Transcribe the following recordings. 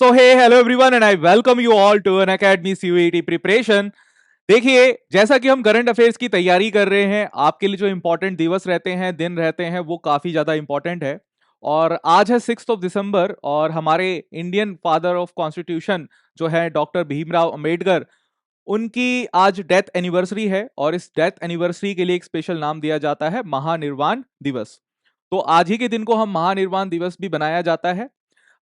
So hey hello everyone and I welcome you all to N academy CUET preparation. देखिए, जैसा कि हम current affairs की तैयारी कर रहे हैं, आपके लिए जो इंपॉर्टेंट दिवस रहते हैं, दिन रहते हैं, वो काफी ज्यादा इंपॉर्टेंट है। और आज है 6 दिसंबर और हमारे इंडियन फादर ऑफ कॉन्स्टिट्यूशन जो है डॉक्टर भीमराव अंबेडकर, उनकी आज डेथ एनिवर्सरी है और इस डेथ एनिवर्सरी के लिए एक स्पेशल नाम दिया जाता है महानिर्वाण दिवस। तो आज ही के दिन को हम महानिर्वाण दिवस भी बनाया जाता है।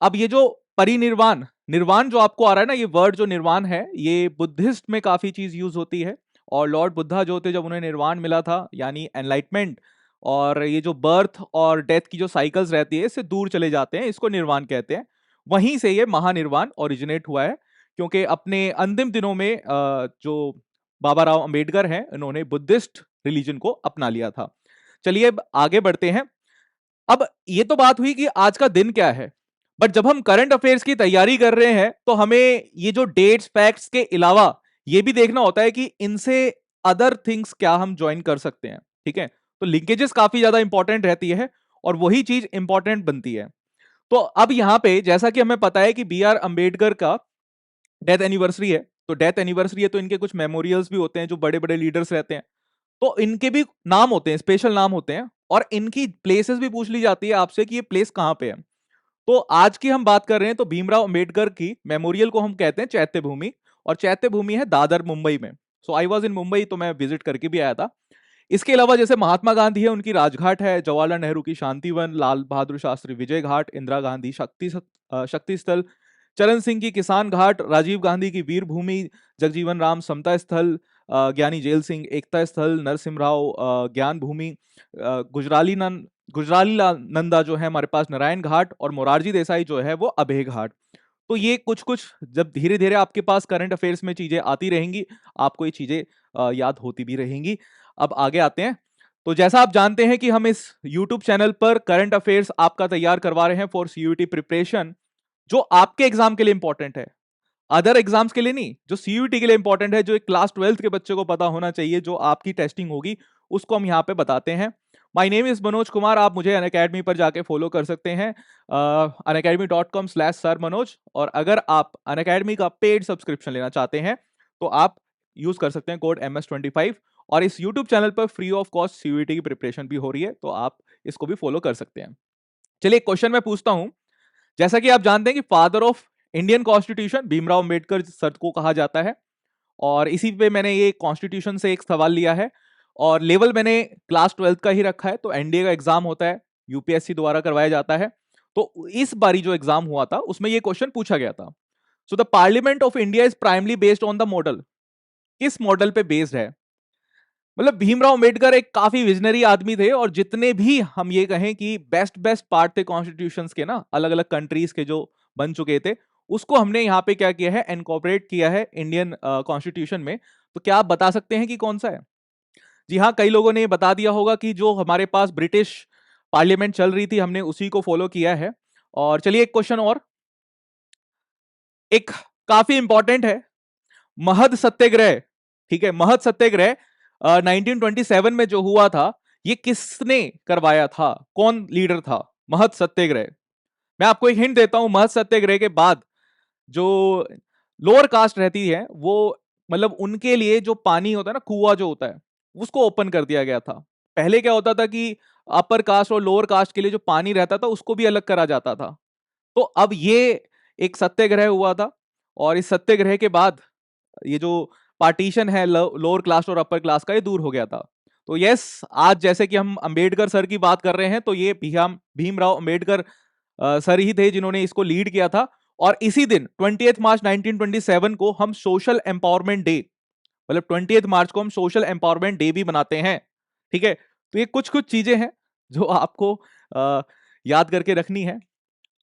अब ये जो परिनिर्वाण निर्वाण जो आपको आ रहा है ना, ये वर्ड जो निर्वाण है, ये बुद्धिस्ट में काफी चीज यूज होती है। और लॉर्ड बुद्धा जो थे, जब उन्हें निर्वाण मिला था यानी एनलाइटमेंट, और ये जो बर्थ और डेथ की जो साइकिल्स रहती है इससे दूर चले जाते हैं, इसको निर्वाण कहते हैं। वहीं से ये महानिर्वाण ओरिजिनेट हुआ है, क्योंकि अपने अंतिम दिनों में जो बाबा राव अंबेडकर हैं, इन्होंने बुद्धिस्ट रिलीजन को अपना लिया था। चलिए अब आगे बढ़ते हैं। अब ये तो बात हुई कि आज का दिन क्या है, बट जब हम करंट अफेयर्स की तैयारी कर रहे हैं तो हमें ये जो डेट्स फैक्ट्स के अलावा ये भी देखना होता है कि इनसे अदर थिंग्स क्या हम ज्वाइन कर सकते हैं। ठीक है, तो लिंकेजेस काफी ज्यादा इंपॉर्टेंट रहती है और वही चीज इंपॉर्टेंट बनती है। तो अब यहाँ पे जैसा कि हमें पता है कि बी आर अंबेडकर का डेथ एनिवर्सरी है, तो डेथ एनिवर्सरी है तो इनके कुछ मेमोरियल्स भी होते हैं, जो बड़े बड़े लीडर्स रहते हैं तो इनके भी नाम होते हैं, स्पेशल नाम होते हैं, और इनकी प्लेसेस भी पूछ ली जाती है आपसे कि ये प्लेस कहाँ पे है। तो आज की हम बात कर रहे हैं तो भीमराव अंबेडकर की मेमोरियल को हम कहते हैं चैत्य भूमि, और चैत्य भूमि है दादर मुंबई में। सो आई वॉज इन मुंबई, तो मैं विजिट करके भी आया था। इसके अलावा जैसे महात्मा गांधी है, उनकी राजघाट है, जवाहरलाल नेहरू की शांतिवन, लाल बहादुर शास्त्री विजय घाट, इंदिरा गांधी शक्ति स्थल, चरण सिंह की किसान घाट, राजीव गांधी की वीर भूमि, जगजीवन राम समता स्थल, ज्ञानी जेल सिंह एकता स्थल, नरसिम्हा राव ज्ञान भूमि, गुजराली लाल नंदा जो है हमारे पास नारायण घाट, और मोरारजी देसाई जो है वो अभय घाट। तो ये कुछ कुछ जब धीरे धीरे आपके पास करंट अफेयर्स में चीजें आती रहेंगी, आपको ये चीजें याद होती भी रहेंगी। अब आगे आते हैं। तो जैसा आप जानते हैं कि हम इस YouTube चैनल पर करंट अफेयर्स आपका तैयार करवा रहे हैं फॉर सीयूटी प्रिपरेशन, जो आपके एग्जाम के लिए इंपॉर्टेंट है, अदर एग्जाम्स के लिए नहीं, जो सीयूटी के लिए इंपॉर्टेंट है, जो एक क्लास 12th के बच्चे को पता होना चाहिए, जो आपकी टेस्टिंग होगी उसको हम यहाँ पे बताते हैं। My name is Manoj Kumar, आप मुझे अनअकैडमी पर जाके फॉलो कर सकते हैं, unacademy.com/sir मनोज। और अगर आप अनअकैडमी का पेड सब्सक्रिप्शन लेना चाहते हैं तो आप यूज कर सकते हैं कोड MS25। और इस यूट्यूब चैनल पर फ्री ऑफ कॉस्ट सीयूटी की प्रिपरेशन भी हो रही है, तो आप इसको भी फॉलो कर सकते हैं। चलिए, क्वेश्चन मैं पूछता हूं। जैसा कि आप जानते हैं कि father of Indian constitution Bhimrao Ambedkar sir को कहा जाता है, और इसी पे मैंने ये कॉन्स्टिट्यूशन से एक सवाल लिया है, और लेवल मैंने क्लास 12th का ही रखा है। तो एनडीए का एग्जाम होता है, यूपीएससी द्वारा करवाया जाता है। तो इस बारी जो एग्जाम हुआ था उसमें ये क्वेश्चन पूछा गया था। So the parliament of India is primarily based on the model, किस मॉडल पे बेस्ड है? मतलब भीमराव अंबेडकर एक काफी विजनरी आदमी थे, और जितने भी हम ये कहें कि बेस्ट बेस्ट पार्ट थे कॉन्स्टिट्यूशंस के ना, अलग अलग कंट्रीज के जो बन चुके थे, उसको हमने यहाँ पे क्या किया है, इनकॉर्पोरेट किया है इंडियन कॉन्स्टिट्यूशन में। तो क्या आप बता सकते हैं कि कौन सा है? जी हाँ, कई लोगों ने ये बता दिया होगा कि जो हमारे पास ब्रिटिश पार्लियामेंट चल रही थी, हमने उसी को फॉलो किया है। और चलिए एक क्वेश्चन और, एक काफी इंपॉर्टेंट है, महद सत्याग्रह। ठीक है, महद सत्याग्रह 1927 में जो हुआ था, ये किसने करवाया था, कौन लीडर था महद सत्याग्रह? मैं आपको एक हिंट देता हूं, महद सत्याग्रह के बाद जो लोअर कास्ट रहती है वो, मतलब उनके लिए जो पानी होता है ना, कुआं जो होता है, उसको ओपन कर दिया गया था। पहले क्या होता था कि अपर कास्ट और लोअर कास्ट के लिए जो पानी रहता था उसको भी अलग करा जाता था। तो अब ये एक सत्याग्रह हुआ था, और इस सत्याग्रह के बाद ये जो पार्टीशन है लोअर क्लास और अपर क्लास का, ये दूर हो गया था। तो यस, आज जैसे कि हम अंबेडकर सर की बात कर रहे हैं, तो ये भीमराव अंबेडकर सर ही थे जिन्होंने इसको लीड किया था। और इसी दिन 20 मार्च 1927 को हम सोशल एम्पावरमेंट डे, मतलब 20 मार्च को हम सोशल एम्पावरमेंट डे भी मनाते हैं। ठीक है, तो ये कुछ कुछ चीजें हैं जो आपको अ, याद करके रखनी है।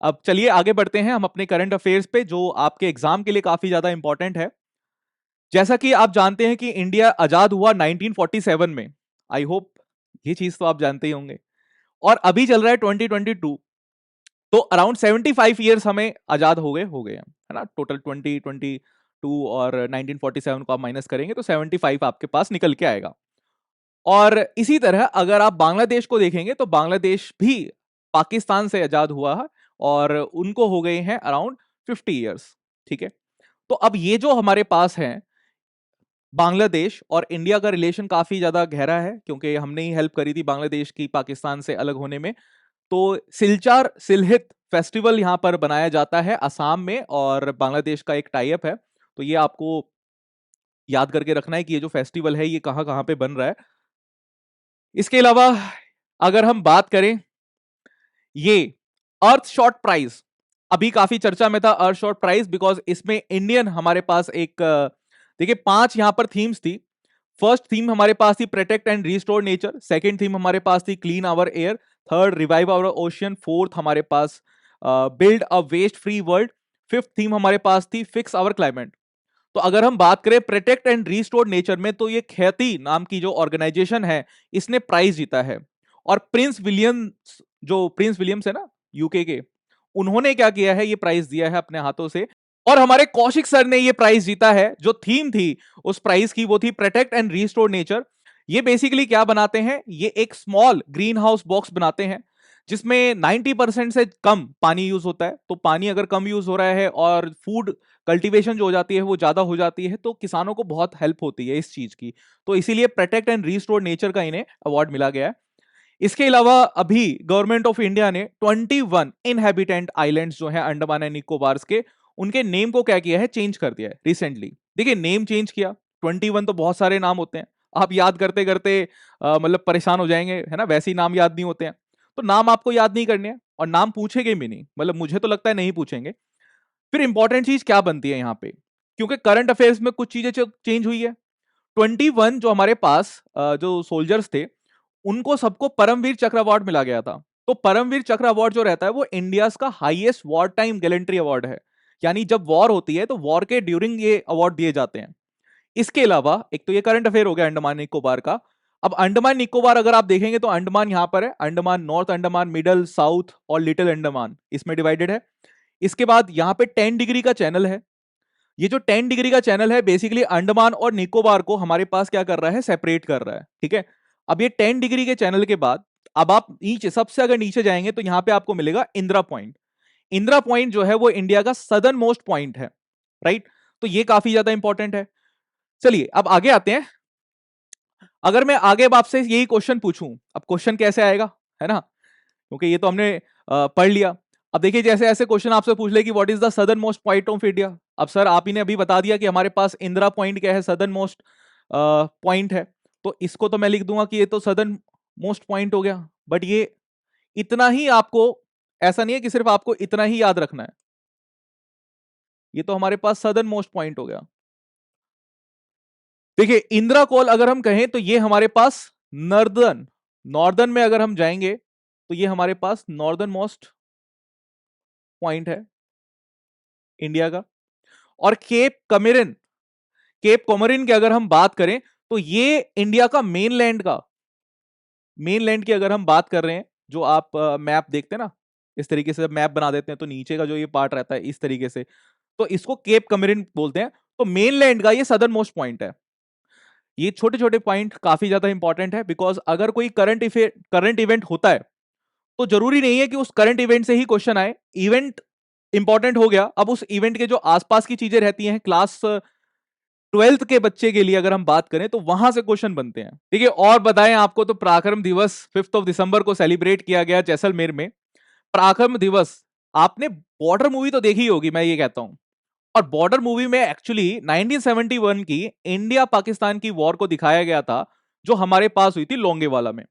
अब चलिए आगे बढ़ते हैं हम अपने करंट अफेयर्स पे, जो आपके एग्जाम के लिए काफी ज्यादा इंपॉर्टेंट है। जैसा कि आप जानते हैं कि इंडिया आजाद हुआ 1947 में, आई होप ये चीज तो आप जानते ही होंगे। और अभी चल रहा है 2022, तो अराउंड 75 ईयर्स हमें आजाद हो गए हैं, है ना। टोटल 2022 और 1947 को आप माइनस करेंगे तो 75 आपके पास निकल के आएगा। और इसी तरह अगर आप बांग्लादेश को देखेंगे तो बांग्लादेश भी पाकिस्तान से आजाद हुआ है, और उनको हो गए हैं अराउंड 50 ईयर्स। ठीक है, तो अब ये जो हमारे पास है, बांग्लादेश और इंडिया का रिलेशन काफी ज्यादा गहरा है, क्योंकि हमने ही हेल्प करी थी बांग्लादेश की पाकिस्तान से अलग होने में। तो सिलचार सिलहित फेस्टिवल यहाँ पर बनाया जाता है असम में, और बांग्लादेश का एक टाई अप है। तो ये आपको याद करके रखना है कि ये जो फेस्टिवल है ये कहाँ कहाँ पे बन रहा है। इसके अलावा अगर हम बात करें, ये अर्थ शॉट प्राइज अभी काफी चर्चा में था, अर्थ शॉट प्राइज, बिकॉज इसमें इंडियन हमारे पास एक देखिए 5 यहां पर थीम्स थी। फर्स्ट थीम हमारे पास थी protect and restore nature, second theme हमारे पास थी clean our air, third revive our ocean, fourth हमारे पास build a waste free world, fifth theme हमारे पास थी फिक्स आवर क्लाइमेट। तो अगर हम बात करें प्रोटेक्ट एंड रिस्टोर नेचर में, तो ये ख्याति नाम की जो ऑर्गेनाइजेशन है इसने प्राइज जीता है। और प्रिंस विलियम्स है ना यूके के, उन्होंने क्या किया है, ये प्राइज दिया है अपने हाथों से। और हमारे कौशिक सर ने ये प्राइज जीता है। जो थीम थी उस प्राइज की वो थी प्रोटेक्ट एंड रिस्टोर नेचर। ये बेसिकली क्या बनाते हैं, ये एक स्मॉल ग्रीन हाउस बॉक्स बनाते हैं जिसमें 90% से कम पानी यूज होता है। तो पानी अगर कम यूज हो रहा है और फूड कल्टीवेशन जो हो जाती है वो ज्यादा हो जाती है, तो किसानों को बहुत हेल्प होती है इस चीज की। तो इसीलिए प्रोटेक्ट एंड रिस्टोर नेचर का इन्हें अवार्ड मिला गया है। इसके अलावा अभी गवर्नमेंट ऑफ इंडिया ने 21 इनहेबिटेंट आइलैंड्स जो है अंडमान एंड निकोबार के, उनके नेम को क्या किया है, चेंज कर दिया है रिसेंटली। देखिए नेम चेंज किया, 21 तो बहुत सारे नाम होते हैं, आप याद करते करते मतलब परेशान हो जाएंगे, है ना, वैसे ही नाम याद नहीं होते हैं। तो नाम आपको याद नहीं करने हैं और नाम पूछेंगे भी नहीं, मतलब मुझे तो लगता है नहीं पूछेंगे। फिर इंपॉर्टेंट चीज क्या बनती है यहाँ पे, क्योंकि करंट अफेयर्स में कुछ चीजें चेंज हुई है। 21 जो हमारे पास जो सोल्जर्स थे, उनको सबको परमवीर चक्र अवार्ड मिला गया था। तो परमवीर चक्र अवार्ड जो रहता है वो इंडिया का highest war time gallantry award है, यानी जब वॉर होती है तो वॉर के ड्यूरिंग ये अवार्ड दिए जाते हैं। इसके अलावा एक तो ये करंट अफेयर हो गया अंडमान निकोबार का। अब अंडमान निकोबार अगर आप देखेंगे तो अंडमान यहां पर है, Andaman north Andaman, middle, south और लिटिल अंडमान इसमें डिवाइडेड है। इसके बाद यहाँ पे 10 डिग्री का चैनल है। ये जो 10 डिग्री का चैनल है बेसिकली अंडमान और निकोबार को हमारे पास क्या कर रहा है, सेपरेट कर रहा है। ठीक है, अब ये 10 डिग्री के चैनल के बाद अब आप नीचे, सबसे अगर नीचे जाएंगे तो यहां पे आपको मिलेगा इंदिरा पॉइंट। इंदिरा पॉइंट जो है वो इंडिया का सदर्न मोस्ट पॉइंट है, राइट। तो ये काफी ज्यादा इंपॉर्टेंट है। चलिए अब आगे आते हैं। अगर मैं आगे अब आपसे यही क्वेश्चन पूछूं, अब क्वेश्चन कैसे आएगा, है ना, क्योंकि ये तो हमने पढ़ लिया। अब देखिए जैसे ऐसे क्वेश्चन आपसे पूछ ले कि what is the southern most point of India. अब सर आप ही ने अभी बता दिया कि हमारे पास इंदिरा पॉइंट क्या है, सदर्न मोस्ट पॉइंट है। तो इसको तो मैं लिख दूंगा कि ये तो सदर्न मोस्ट पॉइंट हो गया। बट ये इतना ही आपको, ऐसा नहीं है कि सिर्फ आपको इतना ही याद रखना है, ये तो हमारे पास सदर्न मोस्ट पॉइंट हो गया। देखिए इंदिरा कॉल अगर हम कहें तो ये हमारे पास नॉर्दर्न, नॉर्दर्न में अगर हम जाएंगे तो ये हमारे पास नॉर्दर्न मोस्ट पॉइंट है इंडिया का। और केप कोमरिन की अगर हम बात करें तो ये इंडिया का मेनलैंड की अगर हम बात कर रहे हैं, जो आप मैप देखते हैं ना, इस तरीके से मैप बना देते हैं तो नीचे का जो ये पार्ट रहता है इस तरीके से, तो इसको केप कमेरिन बोलते हैं। तो मेनलैंड का ये सदर्न मोस्ट पॉइंट है। ये छोटे छोटे पॉइंट काफी ज्यादा इंपॉर्टेंट है, बिकॉज अगर कोई करंट इवेंट होता है तो जरूरी नहीं है कि उस करंट इवेंट से ही क्वेश्चन आए। इवेंट इंपॉर्टेंट हो गया, अब उस इवेंट के जो आसपास की चीजें रहती हैं, क्लास 12th के बच्चे के लिए अगर हम बात करें तो वहां से क्वेश्चन बनते हैं। ठीक है, और बताएं आपको तो पराक्रम दिवस 5 दिसंबर को सेलिब्रेट किया गया जैसलमेर में। पराक्रम दिवस, आपने बॉर्डर मूवी तो देखी होगी मैं ये कहता हूं। और बॉर्डर मूवी में एक्चुअली 1971 की इंडिया पाकिस्तान की वॉर को दिखाया गया था, जो हमारे पास हुई थी लोंगेवाला में।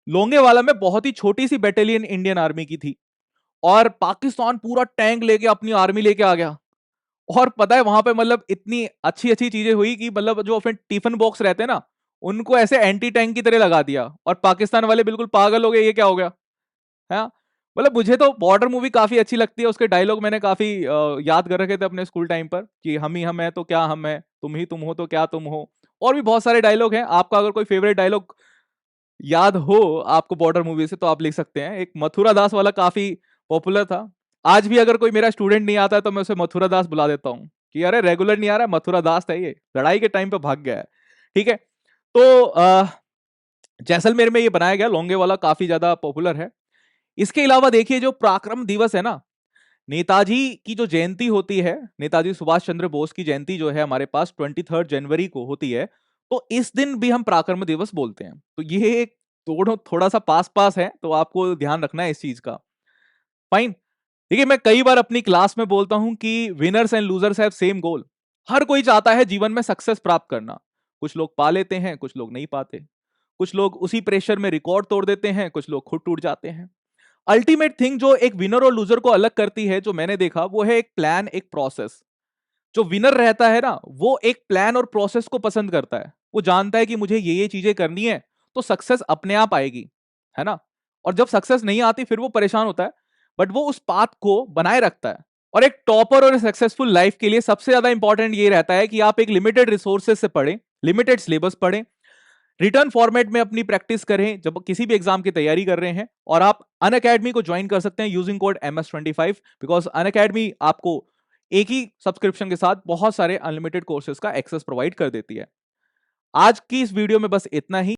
लोंगेवाला में बहुत ही छोटी सी बैटेलियन इंडियन आर्मी की थी, और पाकिस्तान पूरा टैंक लेके अपनी आर्मी लेके आ गया। और पता है वहां पे मतलब इतनी अच्छी अच्छी चीजें हुई कि मतलब जो अपने टिफिन बॉक्स रहते हैं ना, उनको ऐसे एंटी टैंक की तरह लगा दिया, और पाकिस्तान वाले बिल्कुल पागल हो गए, ये क्या हो गया है। मतलब मुझे तो बॉर्डर मूवी काफी अच्छी लगती है, उसके डायलॉग मैंने काफी याद कर रखे थे अपने स्कूल टाइम पर, कि हम ही हम है तो क्या हम है, तुम ही तुम हो तो क्या तुम हो। और भी बहुत सारे डायलॉग हैं, आपका अगर कोई फेवरेट डायलॉग याद हो आपको बॉर्डर मूवी से तो आप लिख सकते हैं। एक मथुरा दास वाला काफी पॉपुलर था। आज भी अगर कोई मेरा स्टूडेंट नहीं आता है तो मैं उसे मथुरा दास बुला देता हूँ कि अरे रेगुलर नहीं आ रहा है, मथुरा दास है, ये लड़ाई के टाइम पे भाग गया है। ठीक है, तो जैसलमेर में ये बनाया गया लोंगे वाला, काफी ज्यादा पॉपुलर है। इसके अलावा देखिए जो पराक्रम दिवस है ना, नेताजी की जो जयंती होती है, नेताजी सुभाष चंद्र बोस की जयंती जो है हमारे पास 23 जनवरी को होती है, तो इस दिन भी हम पराक्रम दिवस बोलते हैं। तो ये एक दोनों थोड़ा सा पास पास है, तो आपको ध्यान रखना है इस चीज का। फाइन। देखिए, मैं कई बार अपनी क्लास में बोलता हूं कि winners and losers have same goal. हर कोई चाहता है जीवन में सक्सेस प्राप्त करना। कुछ लोग पा लेते हैं, कुछ लोग नहीं पाते। कुछ लोग उसी प्रेशर में रिकॉर्ड तोड़ देते हैं, कुछ लोग खुद टूट जाते हैं। अल्टीमेट थिंग जो एक विनर और लूजर को अलग करती है, जो मैंने देखा, वो है एक प्लान, एक प्रोसेस। जो विनर रहता है ना, वो एक प्लान और प्रोसेस को पसंद करता है। वो जानता है कि मुझे ये चीजें करनी है, तो सक्सेस अपने आप आएगी, है ना। और जब सक्सेस नहीं आती फिर वो परेशान होता है, बट वो उस पाथ को बनाए रखता है। और एक टॉपर और सक्सेसफुल लाइफ के लिए सबसे ज्यादा इंपॉर्टेंट ये रहता है कि आप एक लिमिटेड रिसोर्सेज से पढ़ें, लिमिटेड सिलेबस पढ़ें, रिटर्न फॉर्मेट में अपनी प्रैक्टिस करें जब किसी भी एग्जाम की तैयारी कर रहे हैं। और आप अनअकैडमी को ज्वाइन कर सकते हैं using code MS25, because Unacademy आपको एक ही सब्सक्रिप्शन के साथ बहुत सारे अनलिमिटेड कोर्सेज का एक्सेस प्रोवाइड कर देती है। आज की इस वीडियो में बस इतना ही।